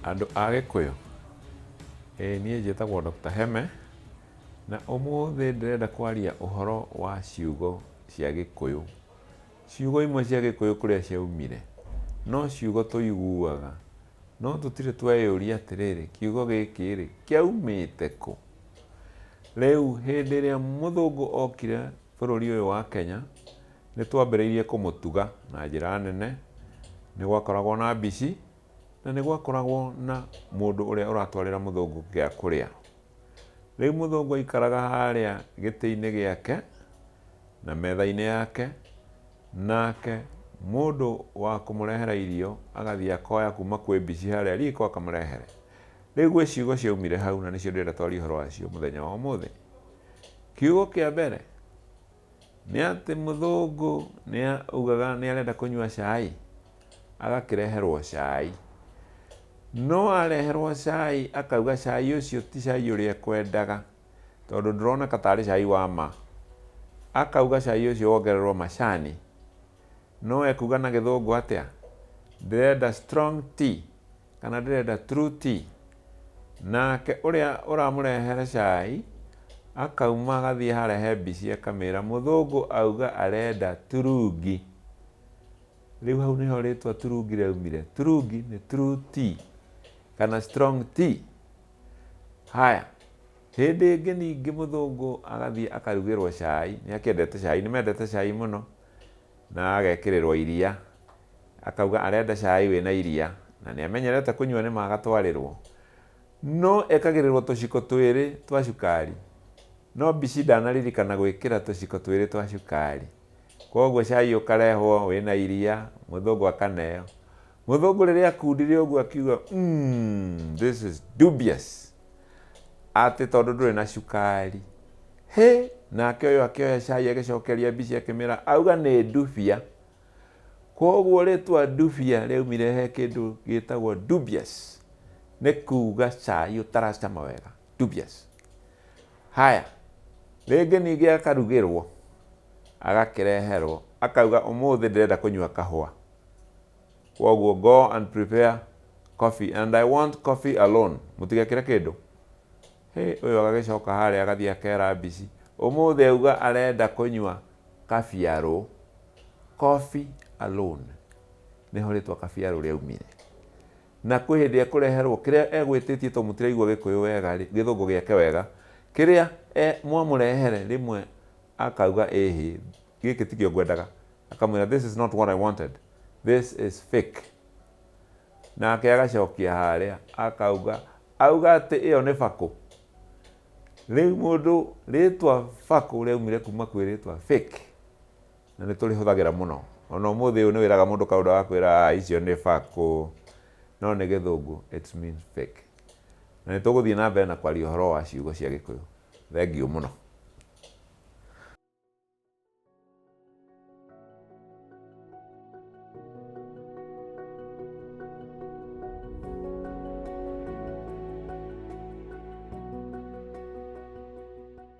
Andũ a Gĩkũyũ, niĩ njĩtagwo Dr. Heme, na ũmũthĩ ndĩrenda kwaria ũhoro wa ciugo cia Gĩkũyũ. Ciugo imwe cia Gĩkũyũ kũrĩa ciaumire, no ciugo tũiguaga, no tũtirĩ tweyũria atĩrĩrĩ, kiugo gĩkĩ-rĩ, kĩaumĩte kũ? Rĩu hĩndĩ ĩrĩa mũthũngũ okire bũrũri ũyũ wa Kenya, nĩ twambĩrĩirie kũmũtuga na njĩra nene. Nĩ gwakoragwo na mbici, na nĩ gwakoragwo na mũndũ ũrĩa ũratwarĩra mũthũngũ gĩa kũrĩa. Rĩu mũthũngũ aikaraga harĩa gĩtĩ-inĩ gĩake na metha-inĩ yake, nake mũndũ wa kũmũrehera irio agathiĩ akoya kuma kwĩ mbici harĩa riko akamũrehere. Rĩu gwĩ ciugo ciaumire hau na nĩcio ndĩrenda twarie ũhoro wacio mũthenya wa ũmũthĩ. Kiugo kĩa mbere nĩ atĩ mũthũngũ nĩ augaga nĩ arenda kũnyua cai, agakĩreherwo cai. No areherwo cai akauga cai ũcio ti cai ũrĩa ekwendaga, tondũ ndũroneka tarĩ cai wa ma. Akauga cai ũcio wongererwo macani. No ekuga na gĩthũngũ atĩa? Ndĩrenda strong tea, kana ndĩrenda true tea. Nake ũrĩa ũramũrehere cai akauma agathiĩ harĩa he mbici akamĩra mũthũngũ auga arenda turungi. Rĩu hau nĩho rĩtwa turungi rĩaumire. Turungi nĩ true tea kana strong tea. Haya, hĩndĩ ĩngĩ ningĩ mũthũngũ agathiĩ akarugĩrwo cai, nĩ akĩendete cai, nĩ mendete cai mũno, na agekĩrĩrwo iria, akauga arenda cai wĩna iria, na nĩ amenyerete kũnyua nĩ magatwarĩrwo. No ekagĩrĩrwo tũciko twĩrĩ twa cukari, no mbici ndanaririkana gwĩkĩra tũciko twĩrĩ twa cukari. Koguo cai ũkarehwo wĩna iria, mũthũngũ akaneo. Mũthũngũ rĩrĩa akundire ũguo akiuga this is dubious, atĩ tondũ ndũrĩ na cukari. Nake ũyũ akĩoya cai agĩcokeria mbici akĩmĩra auga nĩ ndubia. Koguo rĩtwa ndubia rĩaumire he kĩndũ gĩtagwo dubious, nĩ kuuga cai ũtaracama wega, dubious. Haya, rĩngĩ ningĩ akarugĩrwo, agakĩreherwo, akauga ũmũthĩ ndĩrenda kũnyua kahũa. Koguo go and prepare coffee and I want coffee alone. Mũtigekĩre kĩndũ. Ũyũ agagĩcoka harĩa agathiĩ akera mbici, ũmũthĩ auga arenda kũnyua kabiarũ, coffee alone. Nĩho rĩtwa kabiarũ rĩaumire. Na kwĩ hĩndĩ ekũreherwo kĩrĩa egwĩtĩtie to mũtiraigua Gĩkũyũ wega, gĩthũngũ gĩake wega, kĩrĩa mwamũrehere rĩmwe akauga gĩkĩ tikĩo ngwendaga. Akamwĩra this is not what I wanted, this is fake. Nake agacokia harĩa auga atĩ ĩyo nĩ bakũ. Rĩu mũndũ rĩtwa bakũ rĩaumire kuma kwĩ rĩtwa fake, na nĩ tũrĩhũthagĩra mũno. Ona ũmũthĩ ũyũ nĩ wĩraga mũndũ kaũndũ agakwĩra icio nĩ bakũ, no nĩ gĩthũngũ, it means fake. Na nĩ tũgũthiĩ na mbere na kwaria ũhoro wa ciugo cia Gĩkũyũ. Thengiũ mũno.